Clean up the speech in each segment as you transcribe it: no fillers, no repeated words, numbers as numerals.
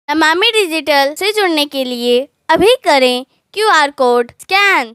Namami digital से जुड़ने के लिए अभी करें QR कोड स्कैन।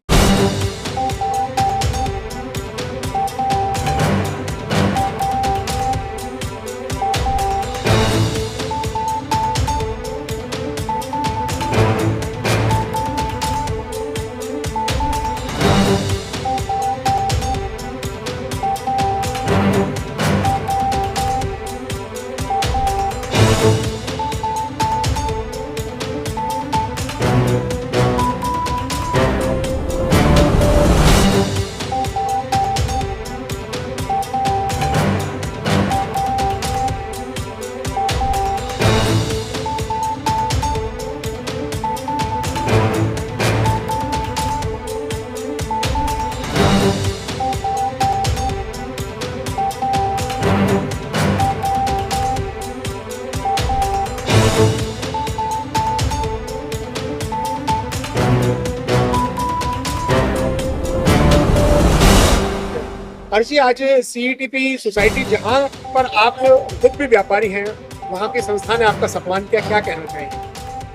अर्शी, आज CETP सोसाइटी जहाँ पर आप खुद भी व्यापारी हैं, वहाँ के संस्था ने आपका सम्मान किया, क्या कहना चाहेंगे?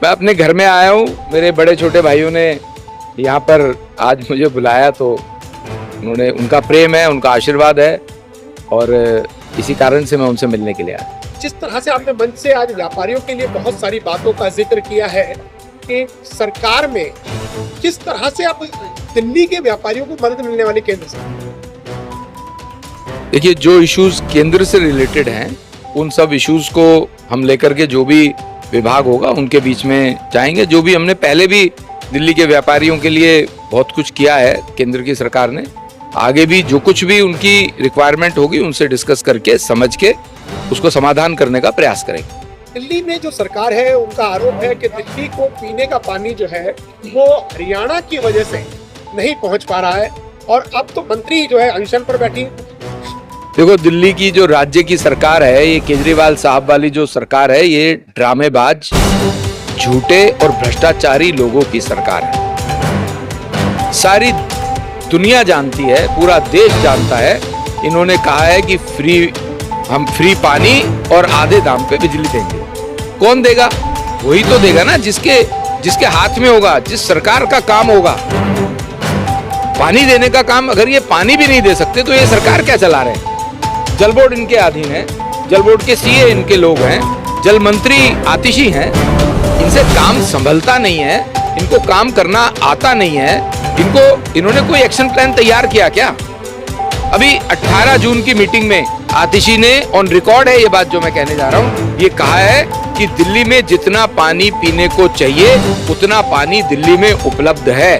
मैं अपने घर में आया हूँ, मेरे बड़े छोटे भाइयों ने यहाँ पर आज मुझे बुलाया तो उन्होंने, उनका प्रेम है, उनका आशीर्वाद है और इसी कारण से मैं उनसे मिलने के लिए आया। जिस तरह से आपने मंच से आज व्यापारियों के लिए बहुत सारी बातों का जिक्र किया है कि सरकार में किस तरह से आप दिल्ली के व्यापारियों को मदद मिलने वाली केंद्र से, देखिए जो इश्यूज केंद्र से रिलेटेड हैं उन सब इश्यूज को हम लेकर के जो भी विभाग होगा उनके बीच में जाएंगे। जो भी हमने पहले भी दिल्ली के व्यापारियों के लिए बहुत कुछ किया है केंद्र की सरकार ने, आगे भी जो कुछ भी उनकी रिक्वायरमेंट होगी उनसे डिस्कस करके समझ के उसको समाधान करने का प्रयास करेंगे। दिल्ली में जो सरकार है उनका आरोप है कि दिल्ली को पीने का पानी जो है वो हरियाणा की वजह से नहीं पहुंच पा रहा है और अब तो मंत्री जो है अनशन पर बैठी। देखो, दिल्ली की जो राज्य की सरकार है, ये केजरीवाल साहब वाली जो सरकार है, ये ड्रामेबाज, झूठे और भ्रष्टाचारी लोगों की सरकार है। सारी दुनिया जानती है, पूरा देश जानता है। इन्होंने कहा है कि हम फ्री पानी और आधे दाम पे बिजली देंगे। कौन देगा? वही तो देगा ना जिसके हाथ में होगा, जिस सरकार का काम होगा पानी देने का काम। अगर ये पानी भी नहीं दे सकते तो ये सरकार क्या चला रहे हैं? जल बोर्ड इनके अधीन है, जल बोर्ड के CA इनके लोग हैं, जल मंत्री आतिशी हैं, इनसे काम संभलता नहीं है, इनको काम करना आता नहीं है। इन्होंने कोई एक्शन प्लान तैयार किया क्या? अभी 18 जून की मीटिंग में आतिशी ने, ऑन रिकॉर्ड है ये बात जो मैं कहने जा रहा हूँ, ये कहा है कि दिल्ली में जितना पानी पीने को चाहिए उतना पानी दिल्ली में उपलब्ध है।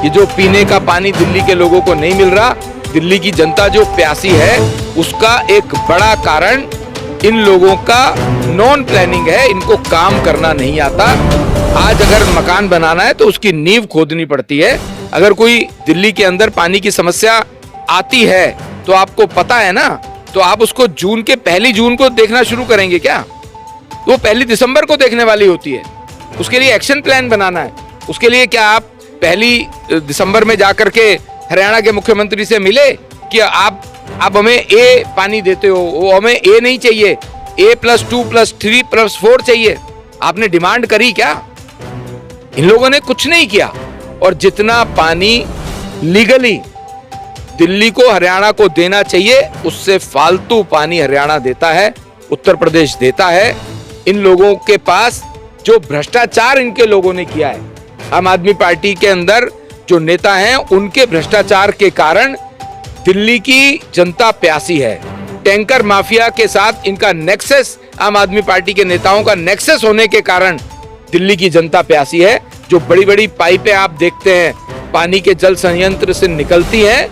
ये जो पीने का पानी दिल्ली के लोगों को नहीं मिल रहा, दिल्ली की जनता जो प्यासी है, उसका एक बड़ा कारण इन लोगों का नॉन प्लानिंग है। इनको काम करना नहीं आता। आज अगर मकान बनाना है तो उसकी नींव खोदनी पड़ती है। अगर कोई दिल्ली के अंदर पानी की समस्या आती है तो आपको पता है ना, तो आप उसको पहली जून को देखना शुरू करेंगे क्या? वो 1 दिसंबर को देखने वाली होती है। उसके लिए एक्शन प्लान बनाना है। उसके लिए क्या आप 1 दिसंबर में जाकर के हरियाणा के मुख्यमंत्री से मिले कि आप हमें A पानी देते हो? वो हमें A नहीं चाहिए, A+2+3+4 चाहिए। आपने डिमांड करी क्या? इन लोगों ने कुछ नहीं किया। और जितना पानी लीगली दिल्ली को, हरियाणा को देना चाहिए, उससे फालतू पानी हरियाणा देता है, उत्तर प्रदेश देता है। इन लोगों के पास जो भ्रष्टाचार इनके लोगों ने किया है, आम आदमी पार्टी के अंदर जो नेता हैं उनके भ्रष्टाचार के कारण दिल्ली की जनता प्यासी है। टैंकर माफिया के साथ इनका नेक्सस, आम आदमी पार्टी के नेताओं का नेक्सस होने के कारण दिल्ली की जनता प्यासी है। जो बड़ी बड़ी पाइपें आप देखते हैं पानी के जल संयंत्र से निकलती हैं,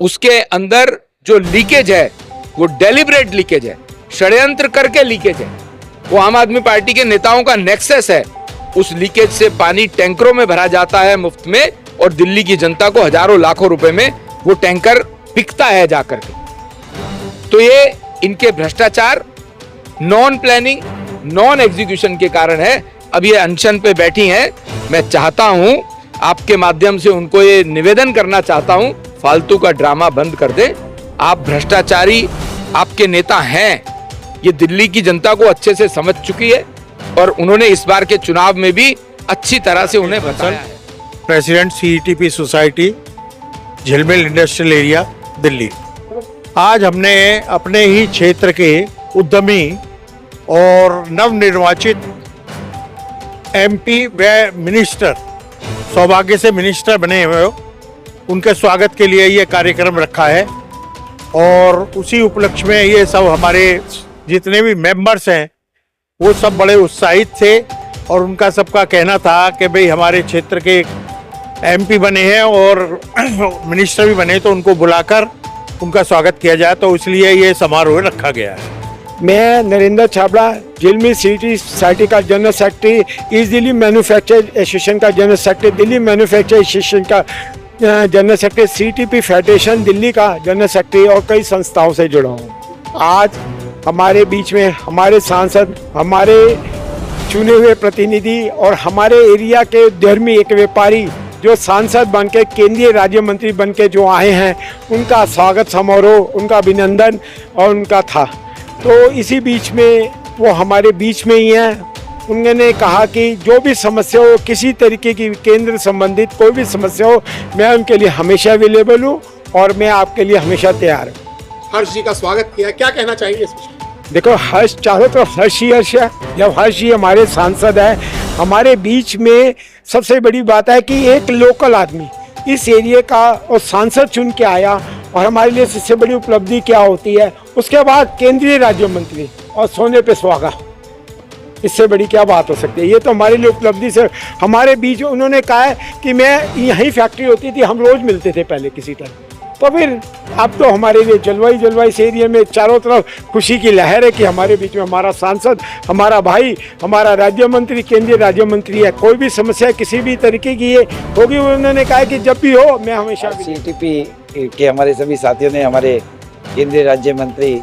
उसके अंदर जो लीकेज है वो डेलिब्रेट लीकेज है, षड्यंत्र करके लीकेज है। वो आम आदमी पार्टी के नेताओं का नेक्सस है। उस लीकेज से पानी टैंकरों में भरा जाता है मुफ्त में, और दिल्ली की जनता को हजारों लाखों रुपए में वो टैंकर बिकता है जाकर के। तो ये इनके भ्रष्टाचार, नॉन प्लानिंग, नॉन एग्जीक्यूशन के कारण है। अब ये अनशन पे बैठी हैं। मैं चाहता हूं, आपके माध्यम से उनको ये निवेदन करना चाहता हूं, फालतू का ड्रामा बंद कर दे। आप भ्रष्टाचारी आपके नेता हैं, ये दिल्ली की जनता को अच्छे से समझ चुकी है। और उन्होंने इस बार के चुनाव में भी अच्छी तरह से उन्हें बताया है। प्रेसिडेंट सीईटीपी सोसाइटी, झिलमिल इंडस्ट्रियल एरिया, दिल्ली। आज हमने अपने ही क्षेत्र के उद्यमी और नवनिर्वाचित एमपी व मिनिस्टर, सौभाग्य से मिनिस्टर बने हुए हो, उनके स्वागत के लिए ये कार्यक्रम रखा है। और उसी उपलक्ष्य में ये सब हमारे जितने भी मेंबर्स हैं वो सब बड़े उत्साहित थे और उनका सबका कहना था कि भाई हमारे क्षेत्र के एमपी बने हैं और मिनिस्टर भी बने, तो उनको बुलाकर उनका स्वागत किया जाए, तो इसलिए ये समारोह रखा गया है। मैं नरेंद्र छाबड़ा, झिलमिल सिटी सोसाइटी का general secretary, East Delhi Manufacture Association का general secretary, Delhi Manufacture Association का general secretary, CTP Federation Delhi का जनरल सेक्रेटरी और कई संस्थाओं से जुड़ा हूँ। आज हमारे बीच में हमारे सांसद, हमारे चुने हुए प्रतिनिधि और हमारे एरिया के उद्यमी, एक व्यापारी जो सांसद बन के, केंद्रीय राज्य मंत्री बन के जो आए हैं, उनका स्वागत समारोह, उनका अभिनंदन और उनका था। तो इसी बीच में वो हमारे बीच में ही हैं। उन्होंने कहा कि जो भी समस्या हो, किसी तरीके की केंद्र संबंधित कोई भी समस्या हो, मैं उनके लिए हमेशा अवेलेबल हूँ और मैं आपके लिए हमेशा तैयार हूँ। हर्ष जी का स्वागत किया, क्या कहना चाहेंगे इस विषय? देखो, हर्ष चारों तरफ हर्ष ही हर्ष है। जब हर्ष जी हमारे सांसद है, हमारे बीच में सबसे बड़ी बात है कि एक लोकल आदमी इस एरिया का और सांसद चुन के आया, और हमारे लिए सबसे बड़ी उपलब्धि क्या होती है, उसके बाद केंद्रीय राज्य मंत्री और सोने पे सुहागा, इससे बड़ी क्या बात हो सकती है। ये तो हमारे लिए उपलब्धि से हमारे बीच उन्होंने कहा है कि मैं यहीं फैक्ट्री होती थी, हम रोज मिलते थे पहले किसी टाइम, तो फिर अब तो हमारे लिए जलवायु इस एरिया में चारों तरफ खुशी की लहर है कि हमारे बीच में हमारा सांसद, हमारा भाई, हमारा राज्य मंत्री, केंद्रीय राज्य मंत्री है। कोई भी समस्या किसी भी तरीके की ये होगी, उन्होंने कहा कि जब भी हो मैं हमेशा। सीटीपी के हमारे सभी साथियों ने हमारे केंद्रीय राज्य मंत्री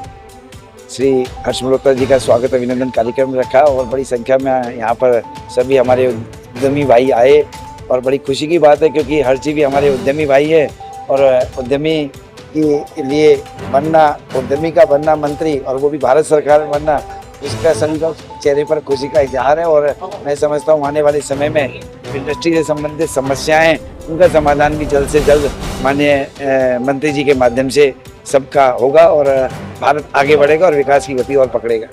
श्री हर्ष मल्होत्रा जी का स्वागत अभिनंदन कार्यक्रम रखा और बड़ी संख्या में यहाँ पर सभी हमारे उद्यमी भाई आए और बड़ी खुशी की बात है, क्योंकि हर्ष जी भी हमारे उद्यमी भाई है और उद्यमी के लिए बनना, उद्यमी का बनना मंत्री और वो भी भारत सरकार में बनना, इसका सभी का चेहरे पर खुशी का इजहार है। और मैं समझता हूँ आने वाले समय में इंडस्ट्री से संबंधित समस्याएं, उनका समाधान भी जल्द से जल्द माननीय मंत्री जी के माध्यम से सबका होगा और भारत आगे बढ़ेगा और विकास की गति और पकड़ेगा।